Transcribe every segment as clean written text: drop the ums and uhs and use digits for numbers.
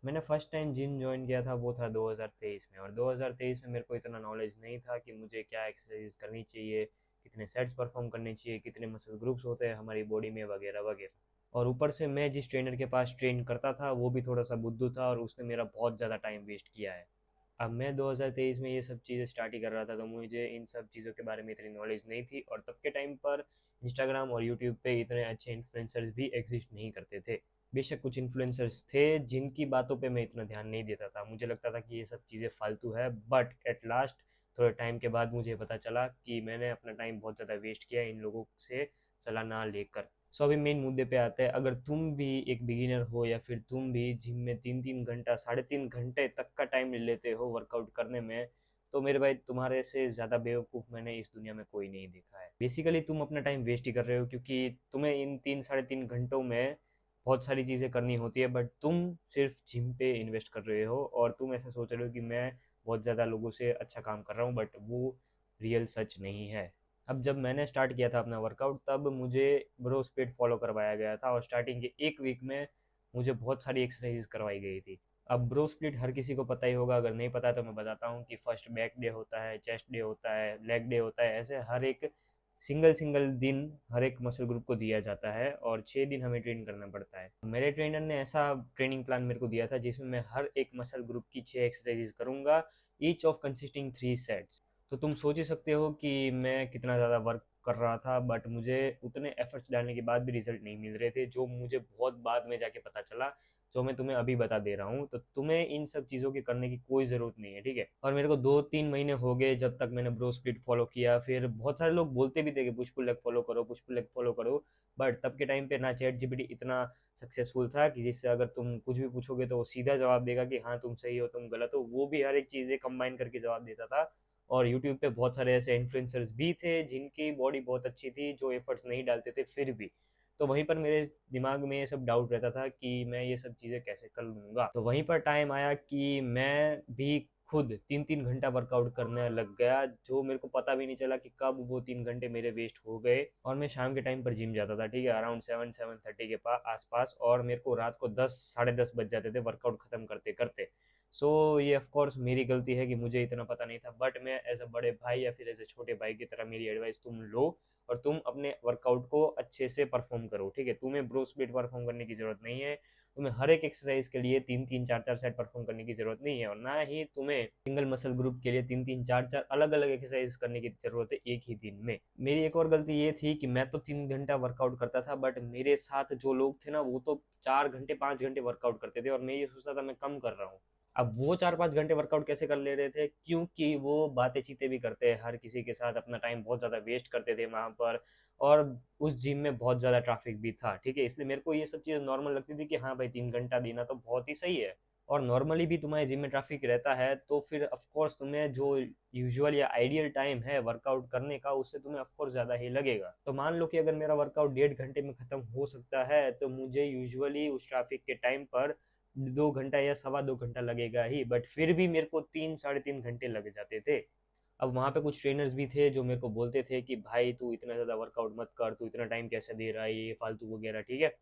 मैंने first time gym join किया था वो था 2023 में, और 2023 में मेरे को इतना नॉलेज नहीं था कि मुझे क्या एक्सरसाइज करनी चाहिए, कितने सेट्स परफॉर्म करने चाहिए, कितने मसल ग्रुप्स होते हैं हमारी बॉडी में, वगैरह वगैरह। और ऊपर से मैं जिस ट्रेनर के पास ट्रेन करता था वो भी थोड़ा सा बुद्धू था, और उसने मेरा बहुत ज़्यादा टाइम वेस्ट किया है। अब मैं 2023 में ये सब चीज़ें स्टार्ट ही कर रहा था, तो मुझे इन सब चीज़ों के बारे में इतनी नॉलेज नहीं थी, और तब के टाइम पर इंस्टाग्राम और यूट्यूब पे इतने अच्छे इन्फ्लुएंसर्स भी एग्जिस्ट नहीं करते थे। बेशक कुछ इन्फ्लुएंसर्स थे जिनकी बातों पे मैं इतना ध्यान नहीं देता था, मुझे लगता था कि ये सब चीज़ें फालतू है, बट एट लास्ट थोड़े टाइम के बाद मुझे पता चला कि मैंने अपना टाइम बहुत ज़्यादा वेस्ट किया इन लोगों से सलाह ना लेकर। सो अभी मेन मुद्दे पे आते हैं। अगर तुम भी एक बिगिनर हो, या फिर तुम भी जिम में 3-3 घंटा, 3.5 घंटे तक का टाइम ले लेते हो वर्कआउट करने में, तो मेरे भाई तुम्हारे से ज़्यादा बेवकूफ़ मैंने इस दुनिया में कोई नहीं देखा है। बेसिकली तुम अपना टाइम वेस्ट ही कर रहे हो, क्योंकि तुम्हें इन 3-3.5 घंटों में बहुत सारी चीज़ें करनी होती है, बट तुम सिर्फ जिम पे इन्वेस्ट कर रहे हो, और तुम ऐसा सोच रहे हो कि मैं बहुत ज़्यादा लोगों से अच्छा काम कर रहा हूँ, बट वो रियल सच नहीं है। अब जब मैंने स्टार्ट किया था अपना वर्कआउट, तब मुझे ब्रो स्प्लिट फॉलो करवाया गया था, और स्टार्टिंग के एक वीक में मुझे बहुत सारी एक्सरसाइज करवाई गई थी। अब ब्रो स्प्लिट हर किसी को पता ही होगा, अगर नहीं पता है तो मैं बताता हूँ कि फर्स्ट बैक डे होता है, चेस्ट डे होता है, लेग डे होता है, ऐसे हर एक सिंगल सिंगल दिन हर एक मसल ग्रुप को दिया जाता है, और 6 दिन हमें ट्रेन करना पड़ता है। मेरे ट्रेनर ने ऐसा ट्रेनिंग प्लान मेरे को दिया था जिसमें मैं हर एक मसल ग्रुप की 6 एक्सरसाइजेज करूंगा, ईच ऑफ कंसिस्टिंग 3 सेट्स। तो तुम सोच ही सकते हो कि मैं कितना ज़्यादा वर्क कर रहा था, बट मुझे उतने एफर्ट्स डालने के बाद भी रिजल्ट नहीं मिल रहे थे, जो मुझे बहुत बाद में जाके पता चला, जो मैं तुम्हें अभी बता दे रहा हूँ। तो तुम्हें इन सब चीज़ों की करने की कोई ज़रूरत नहीं है, ठीक है। और मेरे को 2-3 महीने हो गए जब तक मैंने ब्रो स्प्लिट फॉलो किया। फिर बहुत सारे लोग बोलते भी थे कि पुश पुल लेग फॉलो करो, पुश पुल लेग फॉलो करो, बट तब के टाइम पे ना चैट जीपीटी इतना सक्सेसफुल था कि जिससे अगर तुम कुछ भी पूछोगे तो वो सीधा जवाब देगा कि हाँ तुम सही हो, तुम गलत हो, वो भी हर एक चीज़ें कंबाइन करके जवाब देता था। और यूट्यूब पे बहुत सारे ऐसे इन्फ्लुएंसर्स भी थे जिनकी बॉडी बहुत अच्छी थी, जो एफर्ट्स नहीं डालते थे फिर भी। तो वहीं पर मेरे दिमाग में ये सब डाउट रहता था कि मैं ये सब चीज़ें कैसे कर लूँगा। तो वहीं पर टाइम आया कि मैं भी खुद 3-3 घंटा वर्कआउट करने लग गया, जो मेरे को पता भी नहीं चला कि कब वो 3 घंटे मेरे वेस्ट हो गए। और मैं शाम के टाइम पर जिम जाता था, ठीक है, अराउंड 7-7:30 के पास आसपास, और मेरे को रात को 10 साढ़े 10 बज जाते थे वर्कआउट ख़त्म करते करते। सो ये ऑफ कोर्स मेरी गलती है कि मुझे इतना पता नहीं था, बट मैं एज अ बड़े भाई या फिर एज अ छोटे भाई की तरह मेरी एडवाइस तुम लो, और तुम अपने वर्कआउट को अच्छे से परफॉर्म करो, ठीक है। तुम्हें ब्रो स्प्लिट परफॉर्म करने की जरूरत नहीं है, तुम्हें हर एक एक्सरसाइज के लिए 3-3 4-4 सेट परफॉर्म करने की जरूरत नहीं है, और ना ही तुम्हें सिंगल मसल ग्रुप के लिए 3-3 4-4 अलग अलग एक्सरसाइज करने की जरूरत है एक ही दिन में। मेरी एक और गलती ये थी कि मैं तो 3 घंटा वर्कआउट करता था, बट मेरे साथ जो लोग थे ना वो तो 4 घंटे 5 घंटे वर्कआउट करते थे, और मैं ये सोचता था मैं कम कर रहा हूँ। अब वो 4-5 घंटे वर्कआउट कैसे कर ले रहे थे, क्योंकि वो बातें चीतें भी करते हैं हर किसी के साथ, अपना टाइम बहुत ज़्यादा वेस्ट करते थे वहाँ पर। और उस जिम में बहुत ज़्यादा ट्रैफिक भी था, ठीक है, इसलिए मेरे को ये सब चीज़ नॉर्मल लगती थी कि हाँ भाई 3 घंटा देना तो बहुत ही सही है। और नॉर्मली भी तुम्हारे जिम में ट्रैफिक रहता है, तो फिर ऑफ कोर्स तुम्हें जो यूजुअल या आइडियल टाइम है वर्कआउट करने का, उससे तुम्हें ऑफ कोर्स ज़्यादा ही लगेगा। तो मान लो कि अगर मेरा वर्कआउट 1.5 घंटे में ख़त्म हो सकता है, तो मुझे यूजुअली उस ट्रैफिक के टाइम पर 2 घंटा या सवा 2 घंटा लगेगा ही, बट फिर भी मेरे को 3-3.5 घंटे लग जाते थे। अब वहाँ पे कुछ ट्रेनर्स भी थे जो मेरे को बोलते थे कि भाई तू इतना ज़्यादा वर्कआउट मत कर, तू इतना टाइम कैसे दे रहा है, ये फालतू वगैरह, ठीक है।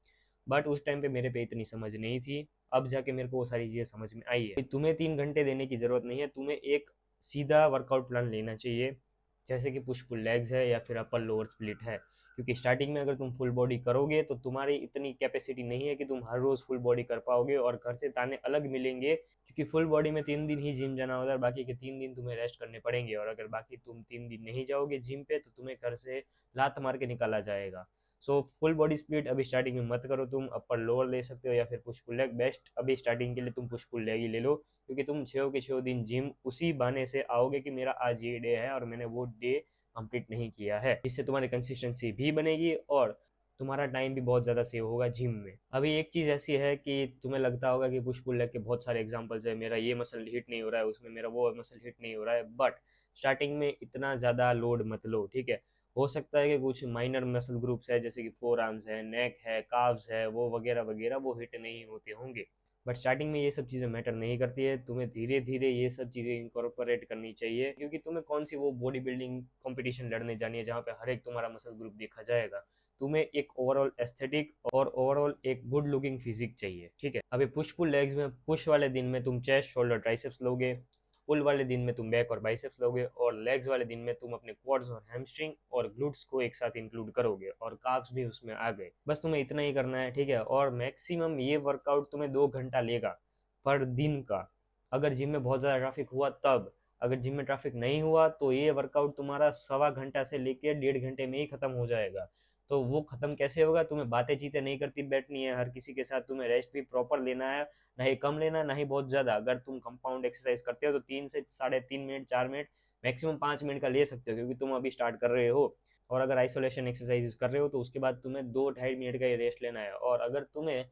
बट उस टाइम पे मेरे पे इतनी समझ नहीं थी। अब जाके मेरे को वो सारी चीज़ें समझ में आई है। तुम्हें 3 घंटे देने की ज़रूरत नहीं है, तुम्हें एक सीधा वर्कआउट प्लान लेना चाहिए, जैसे कि पुश पुल लेग्स है या फिर अपर लोअर स्प्लिट है। क्योंकि स्टार्टिंग में अगर तुम फुल बॉडी करोगे तो तुम्हारी इतनी कैपेसिटी नहीं है कि तुम हर रोज़ फुल बॉडी कर पाओगे, और घर से ताने अलग मिलेंगे, क्योंकि फुल बॉडी में 3 दिन ही जिम जाना होता है, बाकी के 3 दिन तुम्हें रेस्ट करने पड़ेंगे, और अगर बाकी तुम 3 दिन नहीं जाओगे जिम पे तो तुम्हें घर से लात मार के निकाला जाएगा। सो फुल बॉडी स्प्लिट अभी स्टार्टिंग में मत करो, तुम अपर लोअर ले सकते हो या फिर पुश पुल लेग। बेस्ट अभी स्टार्टिंग के लिए तुम पुश पुल लेग ही ले लो, क्योंकि तुम 6 के 6 दिन जिम उसी बहाने से आओगे कि मेरा आज ये डे है और मैंने वो डे कंप्लीट नहीं किया है, इससे तुम्हारी कंसिस्टेंसी भी बनेगी और तुम्हारा टाइम भी बहुत ज़्यादा सेव होगा जिम में। अभी एक चीज़ ऐसी है कि तुम्हें लगता होगा कि पुश पुल लेग के बहुत सारे एग्जांपल्स है, मेरा ये मसल हिट नहीं हो रहा है, उसमें मेरा वो मसल हिट नहीं हो रहा है, बट स्टार्टिंग में इतना ज़्यादा लोड मत लो, ठीक है। हो सकता है कि कुछ माइनर मसल ग्रुप्स है, जैसे कि फोर आर्म्स है, नेक है, काव्स है, वो वगैरह वगैरह वो हिट नहीं होते होंगे, बट स्टार्टिंग में ये सब चीज़ें मैटर नहीं करती है। तुम्हें धीरे धीरे ये सब चीज़ें इंकॉर्पोरेट करनी चाहिए, क्योंकि तुम्हें कौन सी वो बॉडी बिल्डिंग कंपटीशन लड़ने जानी है जहाँ पे हर एक तुम्हारा मसल ग्रुप देखा जाएगा। तुम्हें एक ओवरऑल एस्थेटिक और ओवरऑल एक गुड लुकिंग फिजिक चाहिए, ठीक है। अभी पुश पुल लेग्स में पुश वाले दिन में तुम चेस्ट शोल्डर ट्राइसेप्स लोगे, पुल वाले दिन में तुम बैक और बाइसेप्स लोगे, और लेग्स वाले दिन में तुम अपने क्वाड्स और हैमस्ट्रिंग और ग्लूट्स को एक साथ इंक्लूड करोगे, और काफ्स भी उसमें आ गए। बस तुम्हें इतना ही करना है, ठीक है। और मैक्सिमम ये वर्कआउट तुम्हें 2 घंटा लेगा पर दिन का, अगर जिम में बहुत ज़्यादा ट्रैफिक हुआ तब। अगर जिम में ट्रैफिक नहीं हुआ तो ये वर्कआउट तुम्हारा 1.25 घंटा से लेके 1.5 घंटे में ही खत्म हो जाएगा। तो वो खत्म कैसे होगा, तुम्हें बातें चीतें नहीं करती बैठनी है हर किसी के साथ, तुम्हें रेस्ट भी प्रॉपर लेना है, ना ही कम लेना ना ही बहुत ज़्यादा। अगर तुम कंपाउंड एक्सरसाइज करते हो तो 3 से 3.5 मिनट 4 मिनट मैक्सिमम 5 मिनट का ले सकते हो, क्योंकि तुम अभी स्टार्ट कर रहे हो। और अगर आइसोलेशन एक्सरसाइज कर रहे हो तो उसके बाद तुम्हें 2-2.5 मिनट का ही रेस्ट लेना है। और अगर तुम्हें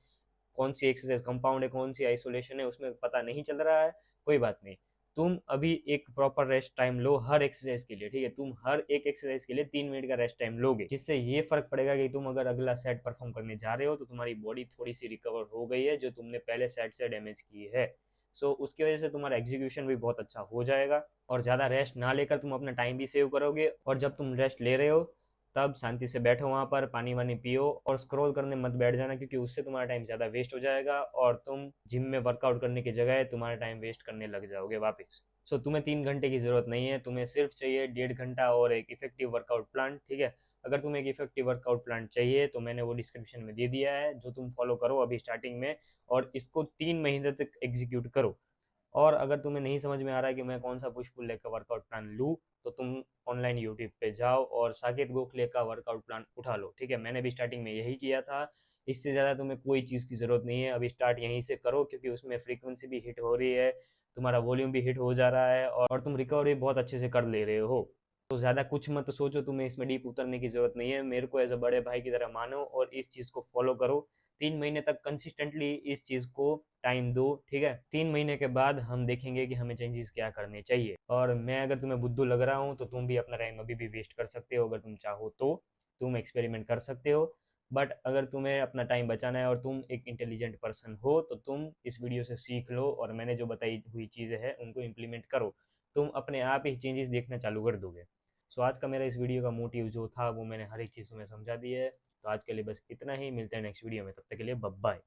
कौन सी एक्सरसाइज कंपाउंड है कौन सी आइसोलेशन है उसमें पता नहीं चल रहा है, कोई बात नहीं, तुम अभी एक प्रॉपर रेस्ट टाइम लो हर एक्सरसाइज के लिए, ठीक है। तुम हर एक एक्सरसाइज के लिए 3 मिनट का रेस्ट टाइम लोगे, जिससे ये फर्क पड़ेगा कि तुम अगर अगला सेट परफॉर्म करने जा रहे हो तो तुम्हारी बॉडी थोड़ी सी रिकवर हो गई है जो तुमने पहले सेट से डैमेज की है। सो उसकी वजह से तुम्हारा एग्जीक्यूशन भी बहुत अच्छा हो जाएगा, और ज़्यादा रेस्ट ना लेकर तुम अपना टाइम भी सेव करोगे। और जब तुम रेस्ट ले रहे हो तब शांति से बैठो वहाँ पर, पानी वानी पियो, और स्क्रॉल करने मत बैठ जाना, क्योंकि उससे तुम्हारा टाइम ज़्यादा वेस्ट हो जाएगा और तुम जिम में वर्कआउट करने की जगह तुम्हारा टाइम वेस्ट करने लग जाओगे वापस। सो तुम्हें 3 घंटे की ज़रूरत नहीं है, तुम्हें सिर्फ चाहिए 1.5 घंटा और एक इफेक्टिव वर्कआउट प्लान, ठीक है। अगर तुम्हें एक इफेक्टिव वर्कआउट प्लान चाहिए तो मैंने वो डिस्क्रिप्शन में दे दिया है, जो तुम फॉलो करो अभी स्टार्टिंग में, और इसको 3 महीने तक एग्जीक्यूट करो। और अगर तुम्हें नहीं समझ में आ रहा है कि मैं कौन सा पुश पुल लेग का वर्कआउट प्लान लूँ, तो तुम ऑनलाइन यूट्यूब पे जाओ और साकेत गोखले का वर्कआउट प्लान उठा लो, ठीक है। मैंने भी स्टार्टिंग में यही किया था। इससे ज़्यादा तुम्हें कोई चीज़ की ज़रूरत नहीं है, अभी स्टार्ट यहीं से करो, क्योंकि उसमें फ्रीक्वेंसी भी हिट हो रही है, तुम्हारा वॉल्यूम भी हिट हो जा रहा है, और तुम रिकवरी बहुत अच्छे से कर ले रहे हो। तो ज़्यादा कुछ मत सोचो, तुम्हें इसमें डीप उतरने की ज़रूरत नहीं है, मेरे को एज अ बड़े भाई की तरह मानो और इस चीज़ को फॉलो करो। 3 महीने तक कंसिस्टेंटली इस चीज़ को टाइम दो, ठीक है। 3 महीने के बाद हम देखेंगे कि हमें चेंजेस क्या करने चाहिए। और मैं अगर तुम्हें बुद्धू लग रहा हूँ तो तुम भी अपना टाइम अभी भी वेस्ट कर सकते हो, अगर तुम चाहो तो तुम एक्सपेरिमेंट कर सकते हो। बट अगर तुम्हें अपना टाइम बचाना है और तुम एक इंटेलिजेंट पर्सन हो तो तुम इस वीडियो से सीख लो, और मैंने जो बताई हुई चीज़ें हैं उनको इम्प्लीमेंट करो, तुम अपने आप ही चेंजेस देखना चालू कर दोगे। सो आज का मेरा इस वीडियो का मोटिव जो था वो मैंने हर एक चीज़ में समझा दी है। तो आज के लिए बस इतना ही, मिलते हैं नेक्स्ट वीडियो में, तब तक के लिए बाय बाय।